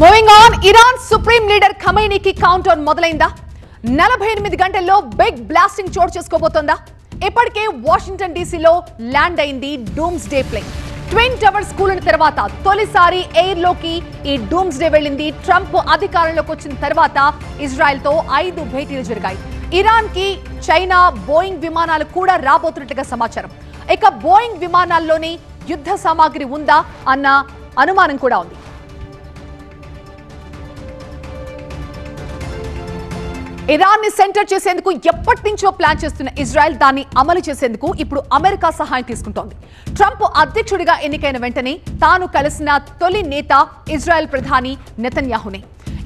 Moving on, Iran supreme leader ఖమైనీకి count down మొదలైందా? 48 గంటల్లో బిగ్ బ్లాస్టింగ్ చోటు చేసుకోబోతోందా? ఇప్పటికే వాషింగ్టన్ డీసీలో ల్యాండ్ అయింది doomsday plane. Twin towers కూలిన తర్వాత తొలిసారి ఎయిర్ లోకి ఈ డూమ్స్ డే వెళ్ళింది. ట్రంప్ అధికారంలోకి వచ్చిన తర్వాత ఇజ్రాయెల్ తో 5 భేటీలు జరిగాయి. ఇరాన్ కి చైనా బోయింగ్ విమానాలు కూడా రాబోతున్నట్టుగా సమాచారం. ఇక బోయింగ్ విమానాల్లోని యుద్ధ సామాగ్రి ఉందా అన్న అనుమానం కూడా ఉంది. ఇరాన్ ని సెంటర్ చేసేందుకు ఎప్పటి నుంచో ప్లాన్ చేస్తున్న ఇజ్రాయెల్ దాన్ని అమలు చేసేందుకు ఇప్పుడు అమెరికా సహాయం తీసుకుంటోంది. ట్రంప్ అధ్యక్షుడిగా ఎన్నికైన వెంటనే తాను కలిసిన తొలి నేత ఇజ్రాయెల్ ప్రధాని నెతన్యాహునే.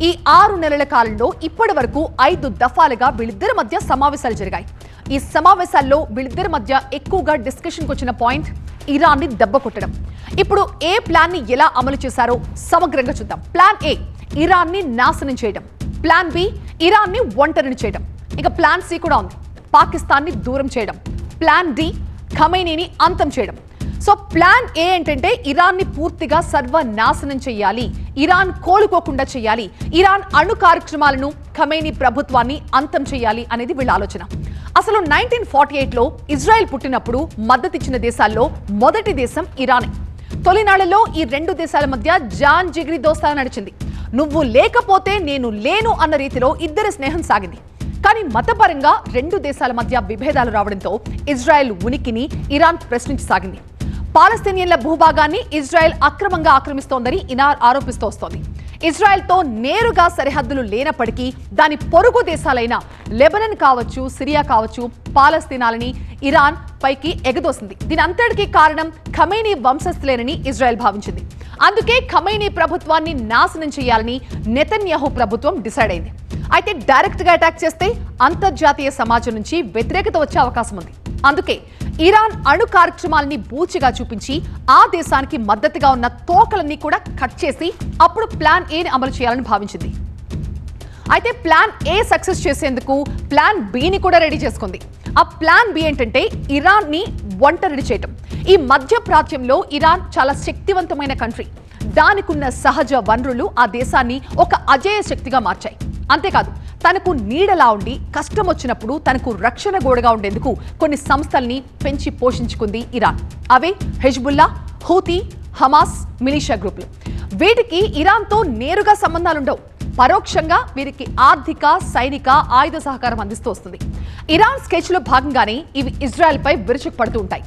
ఈ 6 నెలల కాలంలో ఇప్పటి వరకు 5 దఫాలుగా వీళ్ళిద్దరి మధ్య సమావేశాలు జరిగాయి. ఈ సమావేశాల్లో వీళ్ళిద్దరి మధ్య ఎక్కువగా డిస్కషన్కి వచ్చిన పాయింట్ ఇరాన్ ని దెబ్బ కొట్టడం. ఇప్పుడు ఏ ప్లాన్ ని ఎలా అమలు చేశారో సమగ్రంగా చూద్దాం. ప్లాన్ ఏ, ఇరాన్ ని నాశనం చేయడం. ప్లాన్ బి, ఇరాన్ ని ఒంటరిని చేయడం. ఇక ప్లాన్ సి కూడా ఉంది, పాకిస్తాన్ ని దూరం చేయడం. ప్లాన్ డి, ఖమైనీని అంతం చేయడం. సో ప్లాన్ ఏ ఏంటంటే ఇరాన్ ని పూర్తిగా సర్వనాశనం చేయాలి, ఇరాన్ కోలుకోకుండా చేయాలి, ఇరాన్ అణు కార్యక్రమాలను, ఖమైనీ ప్రభుత్వాన్ని అంతం చేయాలి అనేది వీళ్ళ ఆలోచన. అసలు 1948లో ఇజ్రాయెల్ పుట్టినప్పుడు మద్దతిచ్చిన దేశాల్లో మొదటి దేశం ఇరానే. తొలినాళ్లలో ఈ 2 దేశాల మధ్య జాన్ జిగ్రీ దోస్తా నడిచింది. నువ్వు లేకపోతే నేను లేను అన్న రీతిలో ఇద్దరి స్నేహం సాగింది. కానీ మతపరంగా 2 దేశాల మధ్య విభేదాలు రావడంతో ఇజ్రాయెల్ ఉనికిని ఇరాన్ ప్రశ్నించసాగింది. పాలస్తీనియన్ల భూభాగాన్ని ఇజ్రాయెల్ అక్రమంగా ఆక్రమిస్తోందని ఇరాన్ ఆరోపిస్తూ వస్తోంది. ఇజ్రాయెల్తో నేరుగా సరిహద్దులు లేనప్పటికీ దాని పొరుగు దేశాలైన లెబనన్ కావచ్చు, సిరియా కావచ్చు, పాలస్తీనాలని ఇరాన్ పైకి ఎగదోసింది. దీని అంతటికీ కారణం ఖమైనీ వంశస్థులేనని ఇజ్రాయెల్ భావించింది. అందుకే ఖమైనీ ప్రభుత్వాన్ని నాశనం చేయాలని నెతన్యాహు ప్రభుత్వం డిసైడ్ అయింది. అయితే డైరెక్ట్ గా అటాక్ చేస్తే అంతర్జాతీయ సమాజం నుంచి వ్యతిరేకత వచ్చే అవకాశం ఉంది. అందుకే ఇరాన్ అణు కార్యక్రమాలని బూచిగా చూపించి ఆ దేశానికి మద్దతుగా ఉన్న తోకలన్నీ కూడా కట్ చేసి అప్పుడు ప్లాన్ ఏని అమలు చేయాలని భావించింది. అయితే ప్లాన్ ఏ సక్సెస్ చేసేందుకు ప్లాన్ బిని కూడా రెడీ చేసుకుంది. ఆ ప్లాన్ బి ఏంటంటే ఇరాన్ ని ఒంటరిని చేయటం. ఈ మధ్య ప్రాచ్యంలో ఇరాన్ చాలా శక్తివంతమైన కంట్రీ. దానికున్న సహజ వనరులు ఆ దేశాన్ని ఒక అజేయ శక్తిగా మార్చాయి. అంతేకాదు తనకు నీడలా ఉండి కష్టం వచ్చినప్పుడు తనకు రక్షణ గోడగా ఉండేందుకు కొన్ని సంస్థల్ని పెంచి పోషించుకుంది ఇరాన్. అవే హెజ్బుల్లా, హూతీ, హమాస్, మిలిషియా గ్రూపులు. వీటికి ఇరాన్తో నేరుగా సంబంధాలుండవు. పరోక్షంగా వీరికి ఆర్థిక, సైనిక, ఆయుధ సహకారం అందిస్తూ వస్తుంది. ఇరాన్ స్కెచ్ లో భాగంగానే ఇవి ఇజ్రాయెల్ పై విరుచుకు పడుతూ ఉంటాయి.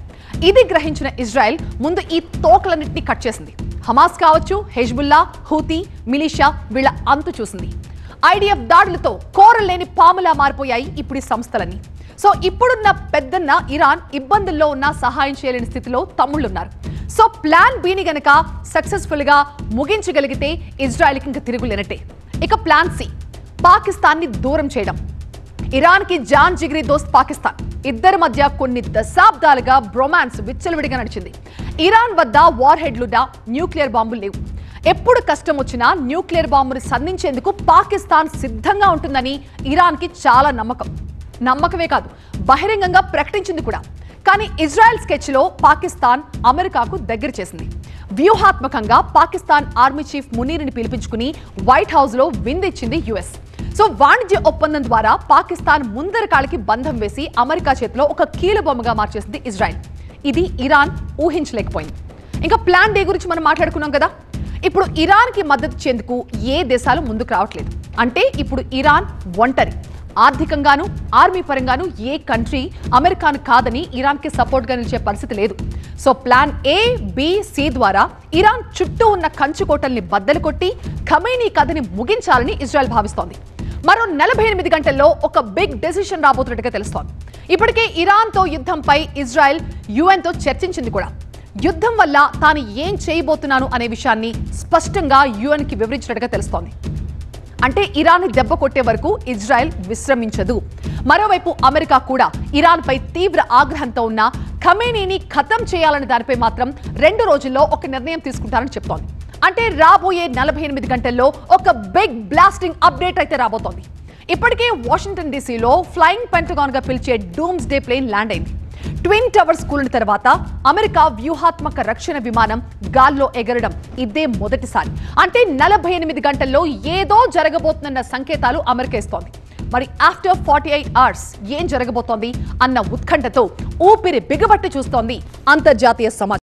ఇది గ్రహించిన ఇజ్రాయెల్ ముందు ఈ తోకలన్నింటినీ కట్ చేసింది. హమాస్ కావచ్చు, హెజ్బుల్లా, హూతీ, మిలిషియా వీళ్ళ అంతు చూసింది. ఐడిఎఫ్ దాడులతో కోరలేని పాములా మారిపోయాయి ఇప్పుడు ఈ సంస్థలన్నీ. సో ఇప్పుడున్న పెద్దన్న ఇరాన్ ఇబ్బందుల్లో ఉన్న సహాయం చేయలేని స్థితిలో తమ్ముళ్ళున్నారు. సో ప్లాన్ బిని గనక సక్సెస్ఫుల్ గా ముగించగలిగితే ఇజ్రాయెల్కి ఇంకా తిరుగులేనట్టే. ఇక ప్లాన్ సి, పాకిస్తాన్ ని దూరం చేయడం. ఇరాన్ కి జాన్ జిగ్రీ దోస్త్ పాకిస్తాన్. ఇద్దరి మధ్య కొన్ని దశాబ్దాలుగా బ్రొమాన్స్ విచ్చలవిడిగా నడిచింది. ఇరాన్ వద్ద వార్ హెడ్లున్నా న్యూక్లియర్ బాంబులు లేవు. ఎప్పుడు కష్టం వచ్చినా న్యూక్లియర్ బాంబుని సంధించేందుకు పాకిస్తాన్ సిద్ధంగా ఉంటుందని ఇరాన్ కి చాలా నమ్మకమే కాదు, బహిరంగంగా ప్రకటించింది కూడా. కానీ ఇజ్రాయెల్ స్కెచ్ లో పాకిస్తాన్ అమెరికాకు దగ్గర చేసింది. వ్యూహాత్మకంగా పాకిస్తాన్ ఆర్మీ చీఫ్ మునీర్ని పిలిపించుకుని వైట్ హౌస్ లో విందిచ్చింది యుఎస్. సో వాణిజ్య ఒప్పందం ద్వారా పాకిస్తాన్ ముందర కాలికి బంధం వేసి అమెరికా చేతిలో ఒక కీలుబొమ్మగా మార్చేసింది ఇజ్రాయెల్. ఇది ఇరాన్ ఊహించలేకపోయింది. ఇంకా ప్లాన్ డే గురించి మనం మాట్లాడుకున్నాం కదా. ఇప్పుడు ఇరాన్ కి మద్దతు ఇచ్చేందుకు ఏ దేశాలు ముందుకు రావట్లేదు. అంటే ఇప్పుడు ఇరాన్ ఒంటరి. ఆర్థికంగాను, ఆర్మీ పరంగాను ఏ కంట్రీ అమెరికాను కాదని ఇరాన్ కి సపోర్ట్ గా నిలిచే పరిస్థితి లేదు. So plan A, B, C ద్వారా ఇరాన్ చుట్టూ ఉన్న కంచుకోటల్ని బద్దలు కొట్టి ఖమైనీ కథని ముగించాలని ఇజ్రాయెల్ భావిస్తోంది. మరో 48 గంటల్లో ఒక బిగ్ డెసిషన్ రాబోతున్నట్టుగా తెలుస్తోంది. ఇప్పటికే ఇరాన్ తో యుద్ధంపై ఇజ్రాయెల్ యుఎన్ తో చర్చించింది కూడా. యుద్ధం వల్ల తాను ఏం చేయబోతున్నాను అనే విషయాన్ని స్పష్టంగా యుఎన్ కి వివరించినట్టుగా తెలుస్తోంది. అంటే ఇరాన్ ని దెబ్బ కొట్టే వరకు ఇజ్రాయెల్ విశ్రమించదు. మరోవైపు అమెరికా కూడా ఇరాన్ పై తీవ్ర ఆగ్రహంతో ఉన్న ఖమైనీని ఖతం చేయాలనే దానిపై మాత్రం 2 రోజుల్లో ఒక నిర్ణయం తీసుకుంటారని చెప్తోంది. అంటే రాబోయే 48 గంటల్లో ఒక బిగ్ బ్లాస్టింగ్ అప్డేట్ అయితే రాబోతోంది. ఇప్పటికే వాషింగ్టన్ డీసీలో ఫ్లయింగ్ పెంటగాన్ గా పిలిచే డూమ్స్ డే ప్లేన్ ల్యాండ్ అయింది. ట్విన్ టవర్స్ కూలిన తర్వాత అమెరికా వ్యూహాత్మక రక్షణ విమానం గాల్లో ఎగరడం ఇదే మొదటిసారి. అంటే 48 గంటల్లో ఏదో జరగబోతుందన్న సంకేతాలు అమెరికా ఇస్తోంది. మరి ఆఫ్టర్ 48 అవర్స్ ఏం జరగబోతోంది అన్న ఉత్కంఠతో ఊపిరి బిగబట్టి చూస్తోంది అంతర్జాతీయ సమాజం.